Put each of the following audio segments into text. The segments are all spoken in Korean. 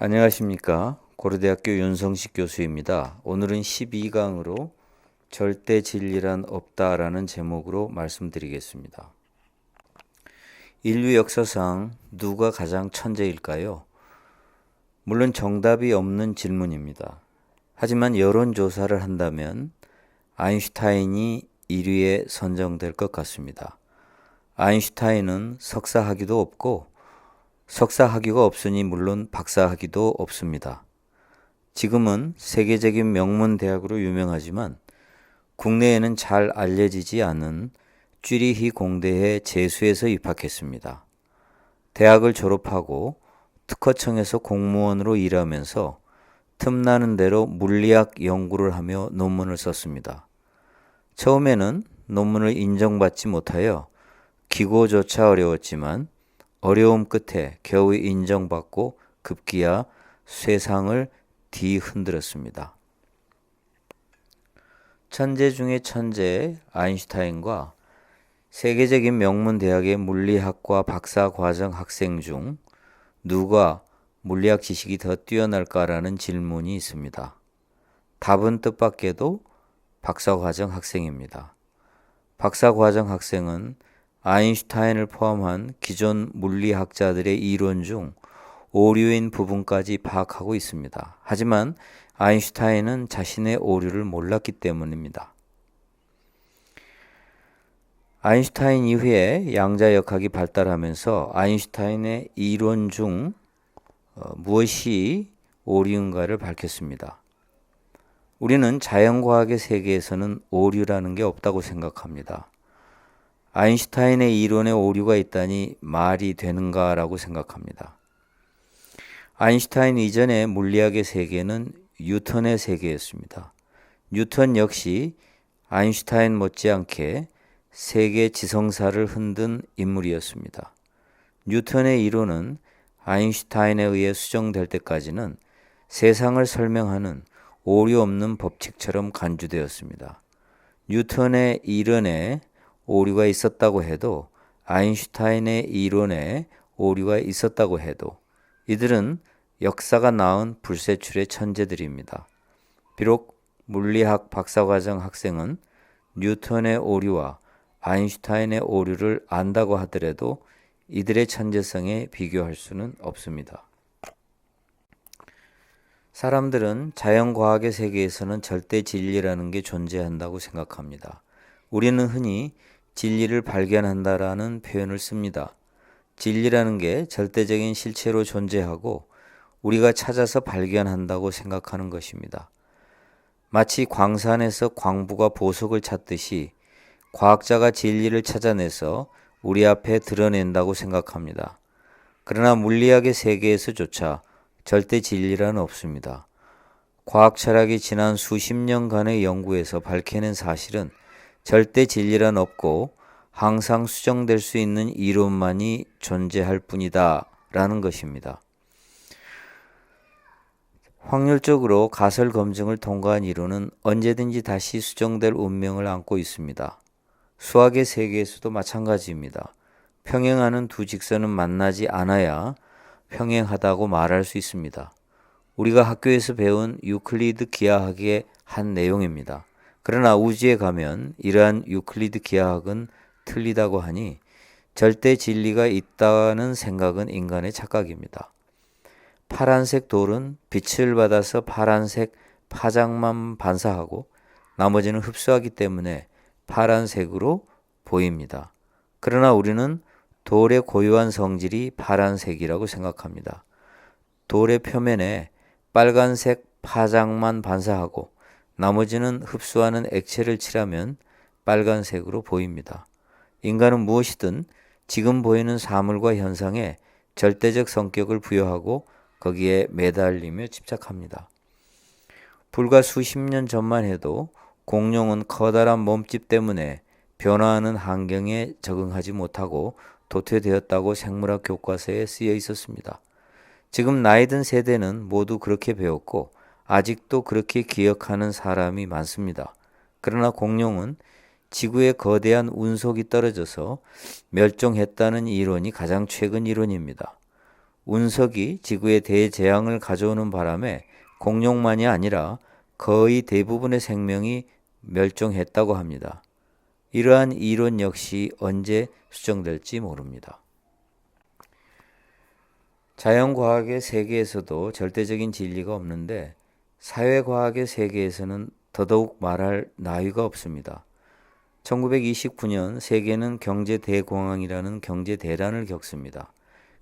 안녕하십니까. 고려대학교 윤성식 교수입니다. 오늘은 12강으로 절대 진리란 없다라는 제목으로 말씀드리겠습니다. 인류 역사상 누가 가장 천재일까요? 물론 정답이 없는 질문입니다. 하지만 여론조사를 한다면 아인슈타인이 1위에 선정될 것 같습니다. 아인슈타인은 석사학위도 없고 석사학위가 없으니 물론 박사학위도 없습니다. 지금은 세계적인 명문 대학으로 유명하지만 국내에는 잘 알려지지 않은 쥐리히 공대에 재수해서 입학했습니다. 대학을 졸업하고 특허청에서 공무원으로 일하면서 틈나는 대로 물리학 연구를 하며 논문을 썼습니다. 처음에는 논문을 인정받지 못하여 기고조차 어려웠지만 어려움 끝에 겨우 인정받고 급기야 쇠상을 뒤흔들었습니다. 천재 중에 천재 아인슈타인과 세계적인 명문 대학의 물리학과 박사 과정 학생 중 누가 물리학 지식이 더 뛰어날까라는 질문이 있습니다. 답은 뜻밖에도 박사 과정 학생입니다. 박사 과정 학생은 아인슈타인을 포함한 기존 물리학자들의 이론 중 오류인 부분까지 파악하고 있습니다. 하지만 아인슈타인은 자신의 오류를 몰랐기 때문입니다. 아인슈타인 이후에 양자역학이 발달하면서 아인슈타인의 이론 중 무엇이 오류인가를 밝혔습니다. 우리는 자연과학의 세계에서는 오류라는 게 없다고 생각합니다. 아인슈타인의 이론에 오류가 있다니 말이 되는가라고 생각합니다. 아인슈타인 이전의 물리학의 세계는 뉴턴의 세계였습니다. 뉴턴 역시 아인슈타인 못지않게 세계 지성사를 흔든 인물이었습니다. 뉴턴의 이론은 아인슈타인에 의해 수정될 때까지는 세상을 설명하는 오류 없는 법칙처럼 간주되었습니다. 뉴턴의 이론에 오류가 있었다고 해도 아인슈타인의 이론에 오류가 있었다고 해도 이들은 역사가 낳은 불세출의 천재들입니다. 비록 물리학 박사과정 학생은 뉴턴의 오류와 아인슈타인의 오류를 안다고 하더라도 이들의 천재성에 비교할 수는 없습니다. 사람들은 자연과학의 세계에서는 절대 진리라는 게 존재한다고 생각합니다. 우리는 흔히 진리를 발견한다라는 표현을 씁니다. 진리라는 게 절대적인 실체로 존재하고 우리가 찾아서 발견한다고 생각하는 것입니다. 마치 광산에서 광부가 보석을 찾듯이 과학자가 진리를 찾아내서 우리 앞에 드러낸다고 생각합니다. 그러나 물리학의 세계에서조차 절대 진리란 없습니다. 과학 철학이 지난 수십 년간의 연구에서 밝혀낸 사실은 절대 진리란 없고 항상 수정될 수 있는 이론만이 존재할 뿐이다 라는 것입니다. 확률적으로 가설 검증을 통과한 이론은 언제든지 다시 수정될 운명을 안고 있습니다. 수학의 세계에서도 마찬가지입니다. 평행하는 두 직선은 만나지 않아야 평행하다고 말할 수 있습니다. 우리가 학교에서 배운 유클리드 기하학의 한 내용입니다. 그러나 우주에 가면 이러한 유클리드 기하학은 틀리다고 하니 절대 진리가 있다는 생각은 인간의 착각입니다. 파란색 돌은 빛을 받아서 파란색 파장만 반사하고 나머지는 흡수하기 때문에 파란색으로 보입니다. 그러나 우리는 돌의 고유한 성질이 파란색이라고 생각합니다. 돌의 표면에 빨간색 파장만 반사하고 나머지는 흡수하는 액체를 칠하면 빨간색으로 보입니다. 인간은 무엇이든 지금 보이는 사물과 현상에 절대적 성격을 부여하고 거기에 매달리며 집착합니다. 불과 수십 년 전만 해도 공룡은 커다란 몸집 때문에 변화하는 환경에 적응하지 못하고 도태되었다고 생물학 교과서에 쓰여 있었습니다. 지금 나이 든 세대는 모두 그렇게 배웠고 아직도 그렇게 기억하는 사람이 많습니다. 그러나 공룡은 지구에 거대한 운석이 떨어져서 멸종했다는 이론이 가장 최근 이론입니다. 운석이 지구에 대재앙을 가져오는 바람에 공룡만이 아니라 거의 대부분의 생명이 멸종했다고 합니다. 이러한 이론 역시 언제 수정될지 모릅니다. 자연과학의 세계에서도 절대적인 진리가 없는데 사회과학의 세계에서는 더더욱 말할 나위가 없습니다. 1929년 세계는 경제 대공황이라는 경제 대란을 겪습니다.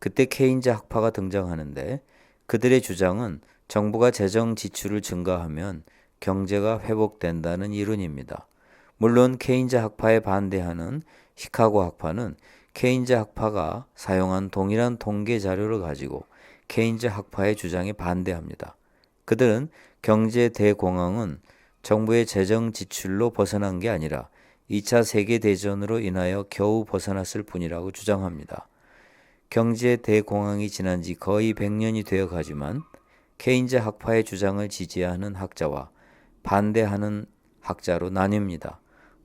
그때 케인즈 학파가 등장하는데 그들의 주장은 정부가 재정 지출을 증가하면 경제가 회복된다는 이론입니다. 물론 케인즈 학파에 반대하는 시카고 학파는 케인즈 학파가 사용한 동일한 통계 자료를 가지고 케인즈 학파의 주장에 반대합니다. 그들은 경제 대공황은 정부의 재정 지출로 벗어난 게 아니라 2차 세계대전으로 인하여 겨우 벗어났을 뿐이라고 주장합니다. 경제 대공황이 지난 지 거의 100년이 되어 가지만 케인즈 학파의 주장을 지지하는 학자와 반대하는 학자로 나뉩니다.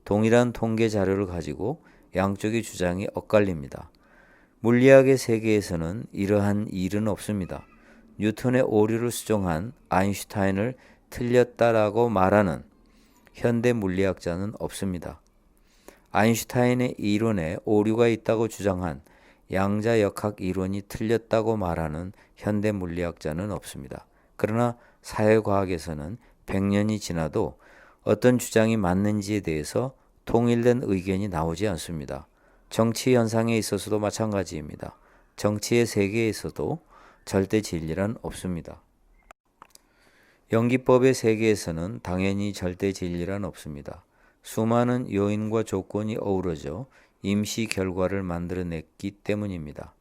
동일한 통계 자료를 가지고 양쪽의 주장이 엇갈립니다. 물리학의 세계에서는 이러한 일은 없습니다. 뉴턴의 오류를 수정한 아인슈타인을 틀렸다라고 말하는 현대 물리학자는 없습니다. 아인슈타인의 이론에 오류가 있다고 주장한 양자역학 이론이 틀렸다고 말하는 현대 물리학자는 없습니다. 그러나 사회과학에서는 100년이 지나도 어떤 주장이 맞는지에 대해서 통일된 의견이 나오지 않습니다. 정치 현상에 있어서도 마찬가지입니다. 정치의 세계에서도 절대 진리란 없습니다. 연기법의 세계에서는 당연히 절대 진리란 없습니다. 수많은 요인과 조건이 어우러져 임시 결과를 만들어냈기 때문입니다.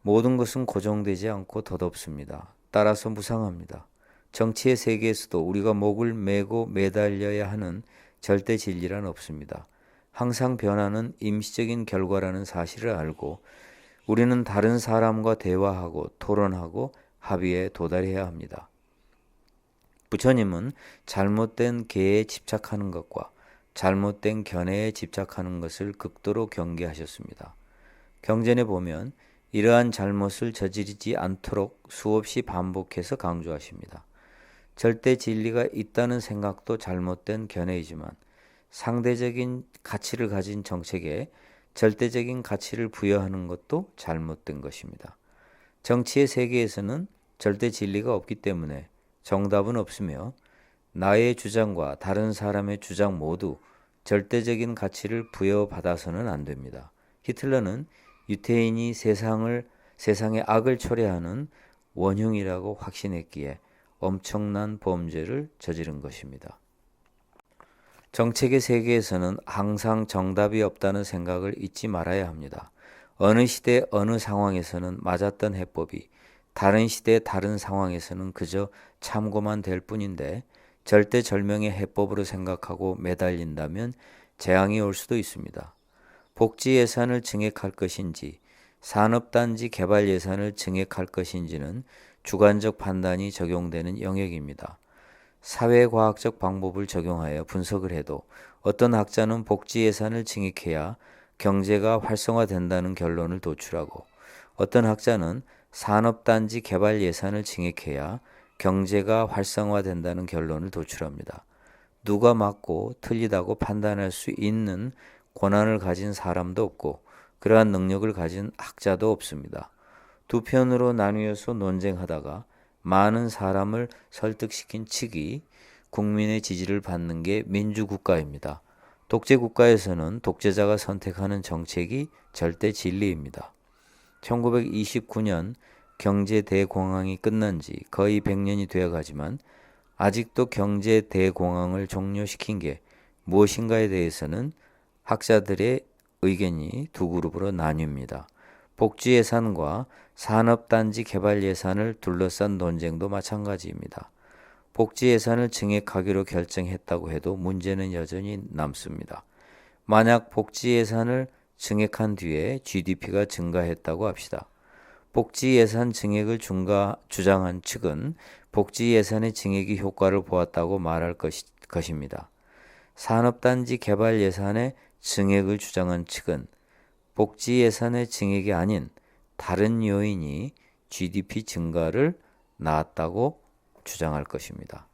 모든 것은 고정되지 않고 덧없습니다. 따라서 무상합니다. 정치의 세계에서도 우리가 목을 메고 매달려야 하는 절대 진리란 없습니다. 항상 변하는 임시적인 결과라는 사실을 알고 우리는 다른 사람과 대화하고 토론하고 합의에 도달해야 합니다. 부처님은 잘못된 계에 집착하는 것과 잘못된 견해에 집착하는 것을 극도로 경계하셨습니다. 경전에 보면 이러한 잘못을 저지르지 않도록 수없이 반복해서 강조하십니다. 절대 진리가 있다는 생각도 잘못된 견해이지만 상대적인 가치를 가진 정책에 절대적인 가치를 부여하는 것도 잘못된 것입니다. 정치의 세계에서는 절대 진리가 없기 때문에 정답은 없으며 나의 주장과 다른 사람의 주장 모두 절대적인 가치를 부여받아서는 안 됩니다. 히틀러는 유태인이 세상의 악을 초래하는 원흉이라고 확신했기에 엄청난 범죄를 저지른 것입니다. 정책의 세계에서는 항상 정답이 없다는 생각을 잊지 말아야 합니다. 어느 시대 어느 상황에서는 맞았던 해법이 다른 시대 다른 상황에서는 그저 참고만 될 뿐인데 절대절명의 해법으로 생각하고 매달린다면 재앙이 올 수도 있습니다. 복지 예산을 증액할 것인지 산업단지 개발 예산을 증액할 것인지는 주관적 판단이 적용되는 영역입니다. 사회과학적 방법을 적용하여 분석을 해도 어떤 학자는 복지 예산을 증액해야 경제가 활성화된다는 결론을 도출하고 어떤 학자는 산업단지 개발 예산을 증액해야 경제가 활성화된다는 결론을 도출합니다. 누가 맞고 틀리다고 판단할 수 있는 권한을 가진 사람도 없고 그러한 능력을 가진 학자도 없습니다. 두 편으로 나뉘어서 논쟁하다가 많은 사람을 설득시킨 측이 국민의 지지를 받는 게 민주국가입니다. 독재국가에서는 독재자가 선택하는 정책이 절대 진리입니다. 1929년 경제 대공황이 끝난 지 거의 100년이 되어 가지만 아직도 경제 대공황을 종료시킨 게 무엇인가에 대해서는 학자들의 의견이 두 그룹으로 나뉩니다. 복지 예산과 산업단지 개발 예산을 둘러싼 논쟁도 마찬가지입니다. 복지 예산을 증액하기로 결정했다고 해도 문제는 여전히 남습니다. 만약 복지 예산을 증액한 뒤에 GDP가 증가했다고 합시다. 복지 예산 증액을 주장한 측은 복지 예산의 증액이 효과를 보았다고 말할 것입니다. 산업단지 개발 예산의 증액을 주장한 측은 복지 예산의 증액이 아닌 다른 요인이 GDP 증가를 낳았다고 주장할 것입니다.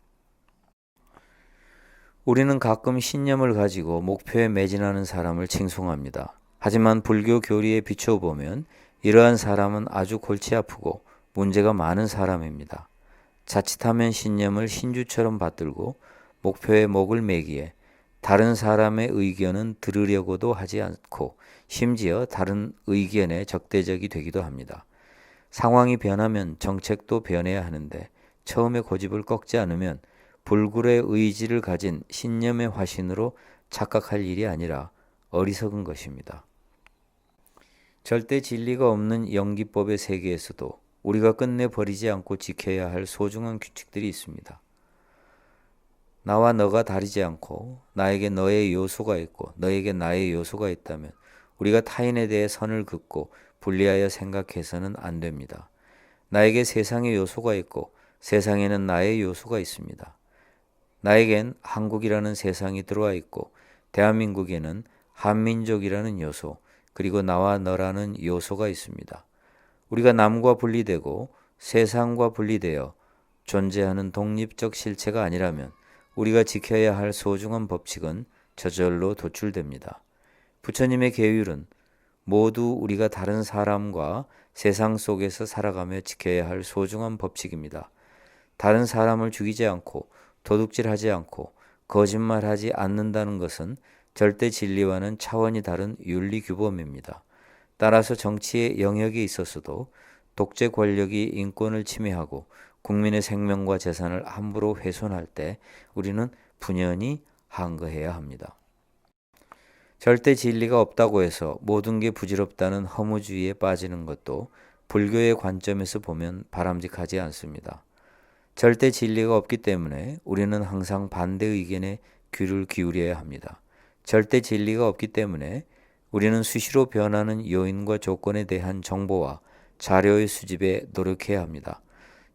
우리는 가끔 신념을 가지고 목표에 매진하는 사람을 칭송합니다. 하지만 불교 교리에 비춰보면 이러한 사람은 아주 골치 아프고 문제가 많은 사람입니다. 자칫하면 신념을 신주처럼 받들고 목표에 목을 매기에 다른 사람의 의견은 들으려고도 하지 않고 심지어 다른 의견에 적대적이 되기도 합니다. 상황이 변하면 정책도 변해야 하는데 처음에 고집을 꺾지 않으면 불굴의 의지를 가진 신념의 화신으로 착각할 일이 아니라 어리석은 것입니다. 절대 진리가 없는 영기법의 세계에서도 우리가 끝내 버리지 않고 지켜야 할 소중한 규칙들이 있습니다. 나와 너가 다르지 않고 나에게 너의 요소가 있고 너에게 나의 요소가 있다면 우리가 타인에 대해 선을 긋고 분리하여 생각해서는 안 됩니다. 나에게 세상의 요소가 있고 세상에는 나의 요소가 있습니다. 나에겐 한국이라는 세상이 들어와 있고 대한민국에는 한민족이라는 요소 그리고 나와 너라는 요소가 있습니다. 우리가 남과 분리되고 세상과 분리되어 존재하는 독립적 실체가 아니라면 우리가 지켜야 할 소중한 법칙은 저절로 도출됩니다. 부처님의 계율은 모두 우리가 다른 사람과 세상 속에서 살아가며 지켜야 할 소중한 법칙입니다. 다른 사람을 죽이지 않고 도둑질하지 않고 거짓말하지 않는다는 것은 절대 진리와는 차원이 다른 윤리 규범입니다. 따라서 정치의 영역에 있어서도 독재 권력이 인권을 침해하고 국민의 생명과 재산을 함부로 훼손할 때 우리는 분연히 항거해야 합니다. 절대 진리가 없다고 해서 모든 게 부질없다는 허무주의에 빠지는 것도 불교의 관점에서 보면 바람직하지 않습니다. 절대 진리가 없기 때문에 우리는 항상 반대 의견에 귀를 기울여야 합니다. 절대 진리가 없기 때문에 우리는 수시로 변하는 요인과 조건에 대한 정보와 자료의 수집에 노력해야 합니다.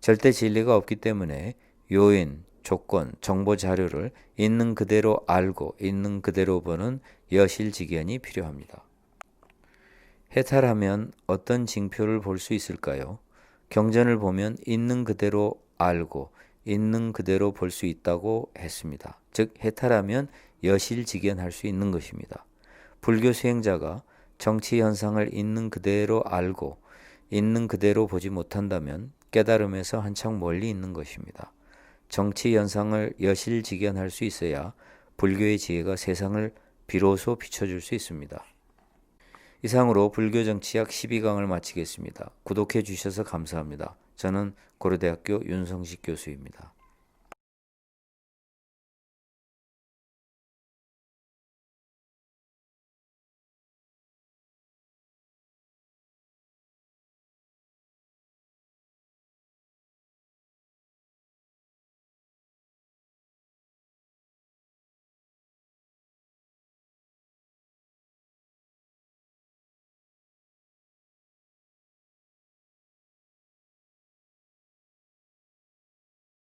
절대 진리가 없기 때문에 요인, 조건, 정보 자료를 있는 그대로 알고 있는 그대로 보는 여실직연이 필요합니다. 해탈하면 어떤 징표를 볼 수 있을까요? 경전을 보면 있는 그대로 알고 있는 그대로 볼 수 있다고 했습니다. 즉 해탈하면 여실직연할 수 있는 것입니다. 불교 수행자가 정치 현상을 있는 그대로 알고 있는 그대로 보지 못한다면 깨달음에서 한창 멀리 있는 것입니다. 정치 현상을 여실직연할 수 있어야 불교의 지혜가 세상을 비로소 비춰줄 수 있습니다. 이상으로 불교 정치학 12강을 마치겠습니다. 구독해 주셔서 감사합니다. 저는 고려대학교 윤성식 교수입니다.